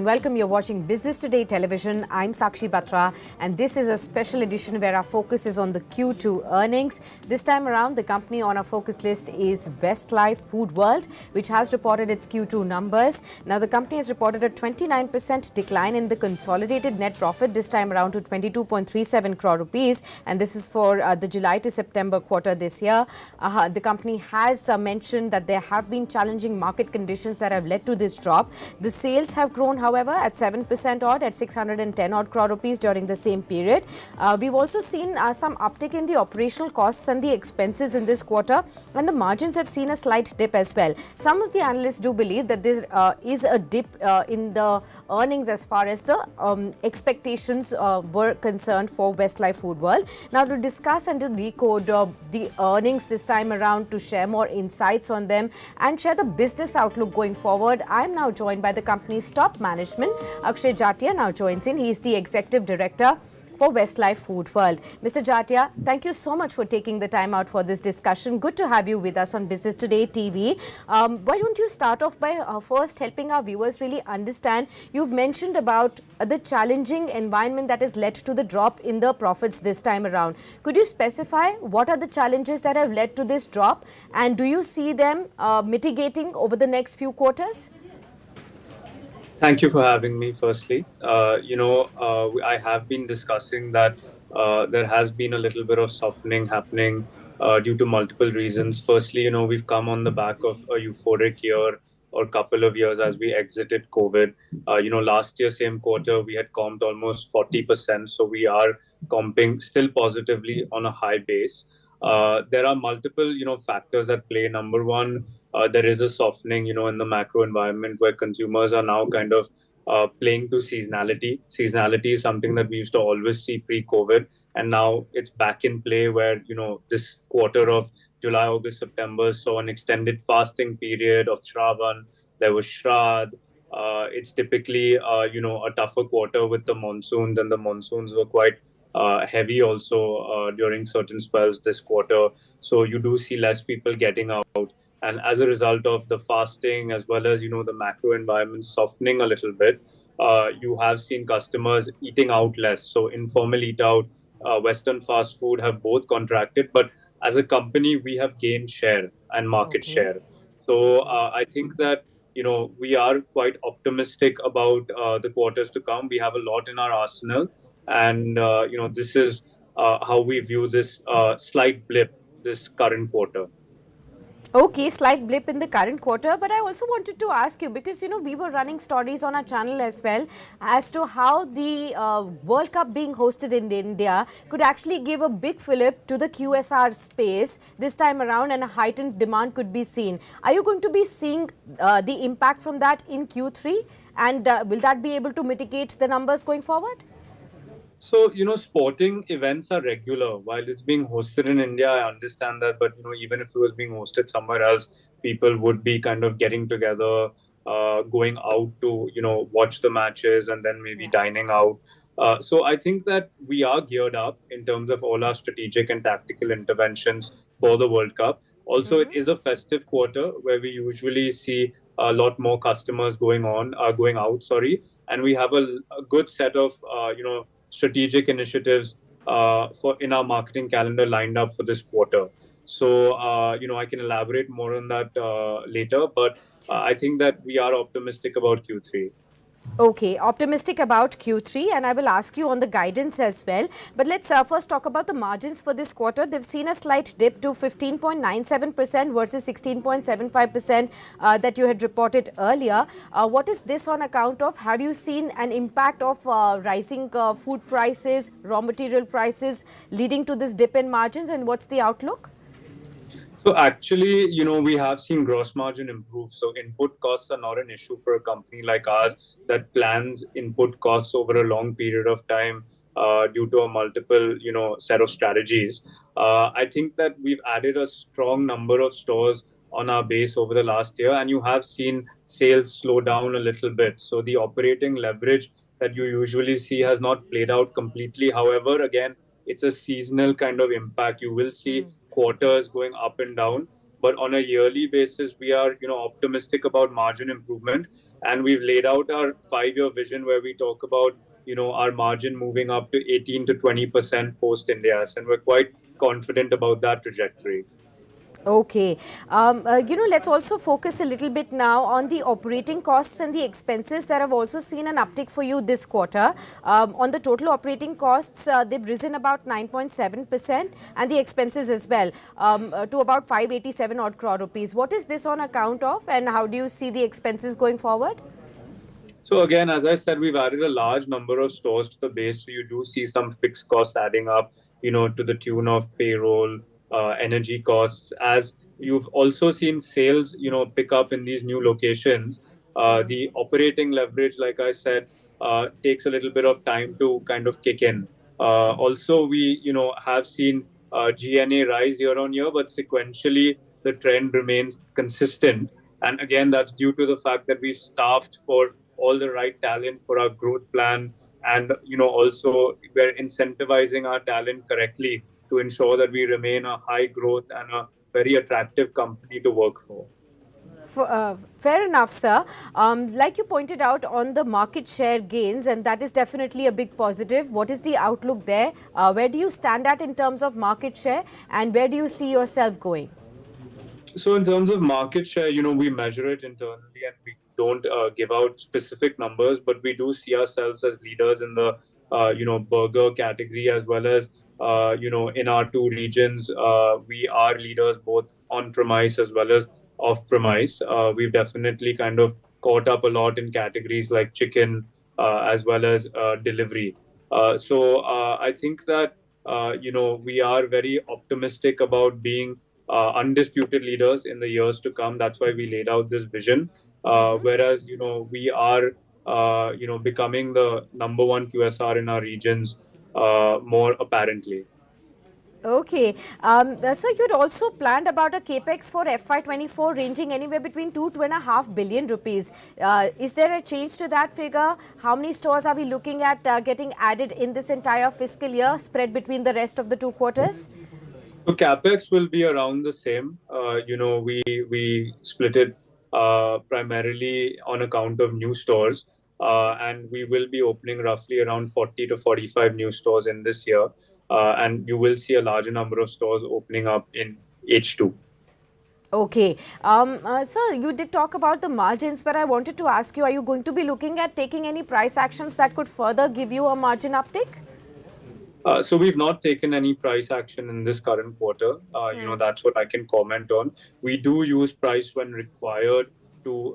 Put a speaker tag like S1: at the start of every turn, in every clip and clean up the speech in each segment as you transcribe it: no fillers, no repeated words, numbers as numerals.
S1: welcome. You're watching Business Today Television. I'm Sakshi Batra, and this is a special edition where our focus is on the Q2 earnings. This time around, the company on our focus list is Westlife Foodworld, which has reported its Q2 numbers. Now, the company has reported a 29% decline in the consolidated net profit this time around to 22.37 crore rupees, and this is for the July to September quarter this year. The company has mentioned that there have been challenging market conditions that have led to this drop. The sales have grown, however, at 7% odd at 610 odd crore rupees during the same period. We've also seen some uptick in the operational costs and the expenses in this quarter, and the margins have seen a slight dip as well. Some of the analysts do believe that there is a dip in the earnings as far as the expectations were concerned for Westlife Foodworld. Now, to discuss and to decode the earnings this time around, to share more insights on them and share the business outlook going forward, I am now joined by the company's top management. Akshay Jatia now joins in. He is the Executive Director for Westlife Foodworld. Mr. Jatia, thank you so much for taking the time out for this discussion. Good to have you with us on Business Today TV. Why don't you start off by first helping our viewers really understand, you've mentioned about the challenging environment that has led to the drop in the profits this time around. Could you specify what are the challenges that have led to this drop, and do you see them mitigating over the next few quarters?
S2: Thank you for having me, firstly. I have been discussing that there has been a little bit of softening happening due to multiple reasons. Firstly, we've come on the back of a euphoric year or couple of years as we exited COVID. Last year, same quarter, we had comped almost 40%. So we are comping still positively on a high base. There are multiple, factors at play. Number one, there is a softening, in the macro environment where consumers are now kind of playing to seasonality. Seasonality is something that we used to always see pre-COVID, and now it's back in play where, this quarter of July, August, September saw an extended fasting period of Shravan. There was Shrad. It's typically, a tougher quarter with the monsoons, and the monsoons were quite heavy also during certain spells this quarter. So you do see less people getting out. And as a result of the fasting, as well as, the macro environment softening a little bit, you have seen customers eating out less. So informal eat out, Western fast food have both contracted. But as a company, we have gained share and market share. So I think that, we are quite optimistic about the quarters to come. We have a lot in our arsenal. And, this is how we view this slight blip this current quarter.
S1: Okay, slight blip in the current quarter, but I also wanted to ask you, because we were running stories on our channel as well as to how the World Cup being hosted in India could actually give a big fillip to the QSR space this time around, and a heightened demand could be seen. Are you going to be seeing the impact from that in Q3, and will that be able to mitigate the numbers going forward?
S2: So, sporting events are regular. While it's being hosted in India, I understand that. But, even if it was being hosted somewhere else, people would be kind of getting together, going out to, watch the matches and then maybe dining out. So I think that we are geared up in terms of all our strategic and tactical interventions for the World Cup. Also, it is a festive quarter where we usually see a lot more customers going out, and we have a good set of, strategic initiatives for in our marketing calendar lined up for this quarter. So, I can elaborate more on that later, but I think that we are optimistic about Q3.
S1: Okay, optimistic about Q3, and I will ask you on the guidance as well. But let's first talk about the margins for this quarter. They've seen a slight dip to 15.97% versus 16.75% that you had reported earlier. What is this on account of? Have you seen an impact of rising food prices, raw material prices leading to this dip in margins, and what's the outlook?
S2: So actually, we have seen gross margin improve. So input costs are not an issue for a company like ours that plans input costs over a long period of time due to a multiple, set of strategies. I think that we've added a strong number of stores on our base over the last year, and you have seen sales slow down a little bit. So the operating leverage that you usually see has not played out completely. However, again, it's a seasonal kind of impact. You will see quarters going up and down. But on a yearly basis, we are, optimistic about margin improvement, and we've laid out our 5-year vision where we talk about, our margin moving up to 18 to 20% post India's, and we're quite confident about that trajectory.
S1: Okay. Let's also focus a little bit now on the operating costs and the expenses that have also seen an uptick for you this quarter. On the total operating costs, they've risen about 9.7%, and the expenses as well, to about 587 odd crore rupees. What is this on account of, and how do you see the expenses going forward?
S2: So again, as I said, we've added a large number of stores to the base, so you do see some fixed costs adding up, to the tune of payroll, energy costs. As you've also seen sales, pick up in these new locations, the operating leverage, like I said, takes a little bit of time to kind of kick in. Also, we, have seen G&A rise year on year, but sequentially the trend remains consistent. And again, that's due to the fact that we've staffed for all the right talent for our growth plan, and also we're incentivizing our talent correctly to ensure that we remain a high growth and a very attractive company to work for.
S1: Fair enough, sir. Like you pointed out on the market share gains, and that is definitely a big positive. What is the outlook there? Where do you stand at in terms of market share, and where do you see yourself going?
S2: So in terms of market share, we measure it internally, and we don't give out specific numbers, but we do see ourselves as leaders in the, burger category, as well as, in our two regions, we are leaders both on premise as well as off premise. We've definitely kind of caught up a lot in categories like chicken, as well as delivery. So I think that, we are very optimistic about being undisputed leaders in the years to come. That's why we laid out this vision. Whereas, we are, becoming the number one QSR in our regions more apparently.
S1: Okay. So you'd also planned about a Capex for FY24 ranging anywhere between 2.5 billion rupees. Is there a change to that figure? How many stores are we looking at getting added in this entire fiscal year, spread between the rest of the 2 quarters?
S2: So Capex will be around the same. We split it primarily on account of new stores, and we will be opening roughly around 40 to 45 new stores in this year, and you will see a larger number of stores opening up in H2.
S1: Okay. Sir, you did talk about the margins, but I wanted to ask you, are you going to be looking at taking any price actions that could further give you a margin uptick?
S2: So we've not taken any price action in this current quarter. That's what I can comment on. We do use price when required to,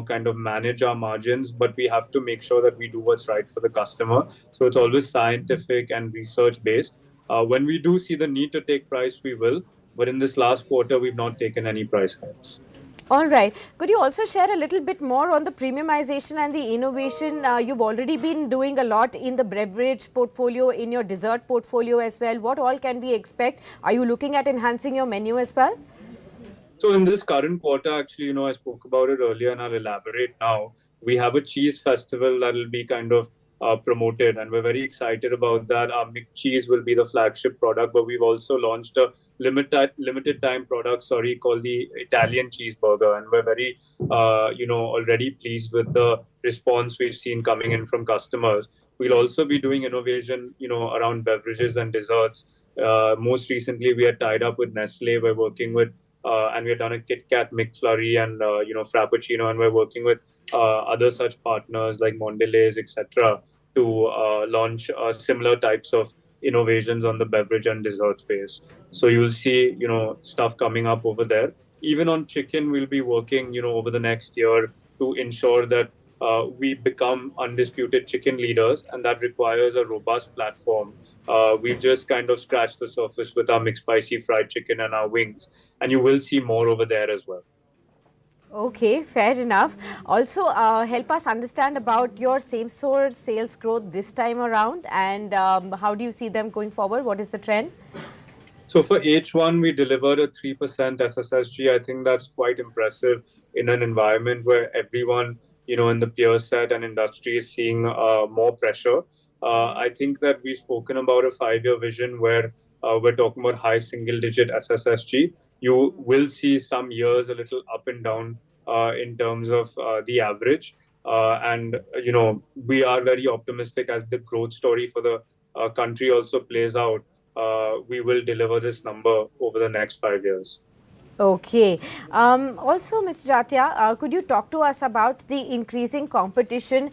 S2: kind of manage our margins, but we have to make sure that we do what's right for the customer. So it's always scientific and research based. When we do see the need to take price, we will. But in this last quarter, we've not taken any price hikes.
S1: All right. Could you also share a little bit more on the premiumization and the innovation? You've already been doing a lot in the beverage portfolio, in your dessert portfolio as well. What all can we expect? Are you looking at enhancing your menu as well?
S2: So in this current quarter, actually, I spoke about it earlier and I'll elaborate now. We have a cheese festival that will be kind of promoted, and we're very excited about that. Our McCheese will be the flagship product, but we've also launched a limited time product, called the Italian cheeseburger, and we're very, already pleased with the response we've seen coming in from customers. We'll also be doing innovation, around beverages and desserts. Most recently, we are tied up with Nestle. We're working with and we've done a Kit Kat McFlurry and Frappuccino, and we're working with other such partners like Mondelez, etc., to launch similar types of innovations on the beverage and dessert space. So you'll see, stuff coming up over there. Even on chicken, we'll be working, over the next year to ensure that we become undisputed chicken leaders, and that requires a robust platform. We've just kind of scratched the surface with our McSpicy fried chicken and our wings, and you will see more over there as well.
S1: Okay, fair enough. Also, help us understand about your same-store sales growth this time around, and how do you see them going forward? What is the trend?
S2: So for H1, we delivered a 3% SSSG. I think that's quite impressive in an environment where everyone, in the peer set and industry is seeing more pressure. I think that we've spoken about a 5-year vision where we're talking about high single-digit SSSG. you will see some years a little up and down in terms of the average. And we are very optimistic as the growth story for the country also plays out. We will deliver this number over the next 5 years.
S1: Okay. Also, Mr. Jatia, could you talk to us about the increasing competition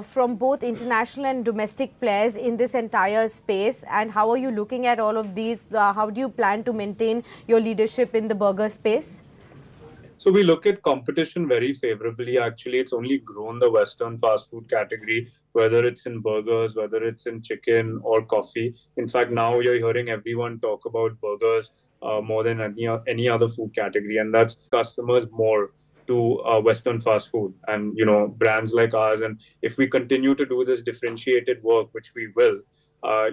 S1: from both international and domestic players in this entire space, and how are you looking at all of these? How do you plan to maintain your leadership in the burger space?
S2: So we look at competition very favorably. Actually, it's only grown the Western fast food category, whether it's in burgers, whether it's in chicken or coffee. In fact, now you're hearing everyone talk about burgers more than any other food category, and that's customers more to Western fast food and brands like ours. And if we continue to do this differentiated work, which we will,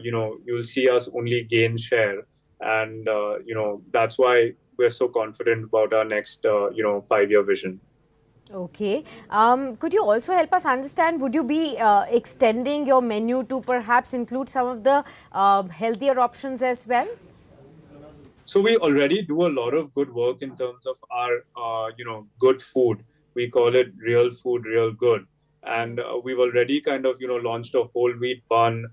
S2: you'll see us only gain share, and that's why we're so confident about our next 5-year vision.
S1: Okay. Could you also help us understand, would you be extending your menu to perhaps include some of the healthier options as well?
S2: So we already do a lot of good work in terms of our good food. We call it real food, real good. And we've already kind of launched a whole wheat bun.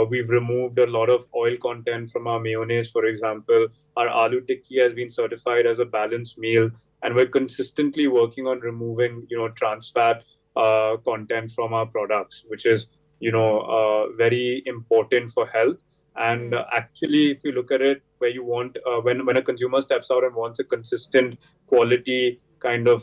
S2: We've removed a lot of oil content from our mayonnaise, for example. Our aloo tikki has been certified as a balanced meal, and we're consistently working on removing trans fat content from our products, which is very important for health. And actually, if you look at it, where you want when a consumer steps out and wants a consistent quality kind of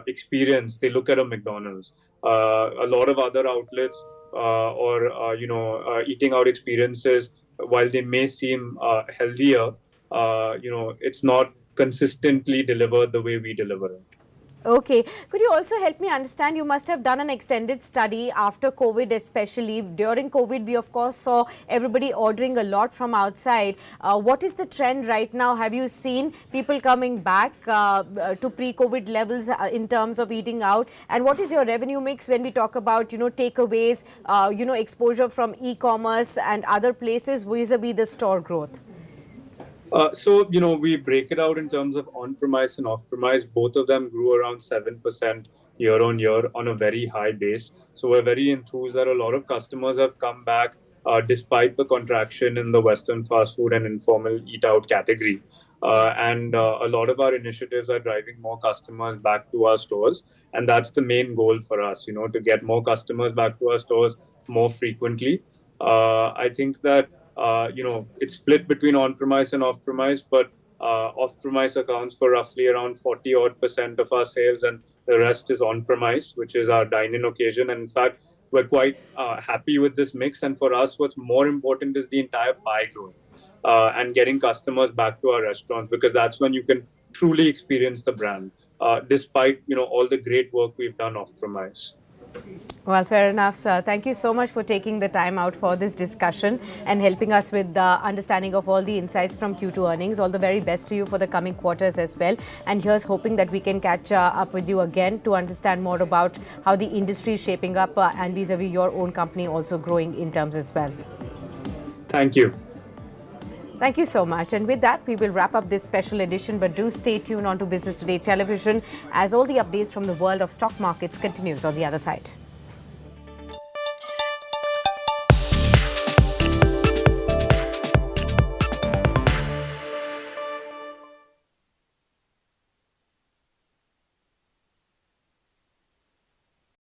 S2: experience, they look at a McDonald's. A lot of other outlets or eating out experiences, while they may seem healthier, it's not consistently delivered the way we deliver it.
S1: Okay. Could you also help me understand, you must have done an extended study after COVID, especially. During COVID, we of course saw everybody ordering a lot from outside. What is the trend right now? Have you seen people coming back to pre-COVID levels in terms of eating out? And what is your revenue mix when we talk about, takeaways, exposure from e-commerce and other places vis-a-vis the store growth?
S2: So, we break it out in terms of on-premise and off-premise. Both of them grew around 7% year on year on a very high base. So we're very enthused that a lot of customers have come back despite the contraction in the Western fast food and informal eat-out category. And a lot of our initiatives are driving more customers back to our stores. And that's the main goal for us, to get more customers back to our stores more frequently. I think that it's split between on-premise and off-premise, but off-premise accounts for roughly around 40% of our sales, and the rest is on-premise, which is our dine-in occasion. And in fact, we're quite happy with this mix. And for us, what's more important is the entire pie growing and getting customers back to our restaurants, because that's when you can truly experience the brand, despite all the great work we've done off-premise.
S1: Well, fair enough, sir. Thank you so much for taking the time out for this discussion and helping us with the understanding of all the insights from Q2 earnings. All the very best to you for the coming quarters as well. And here's hoping that we can catch up with you again to understand more about how the industry is shaping up and vis-a-vis your own company also growing in terms as well.
S2: Thank you.
S1: Thank you so much. And with that, we will wrap up this special edition. But do stay tuned on to Business Today Television as all the updates from the world of stock markets continues on the other side.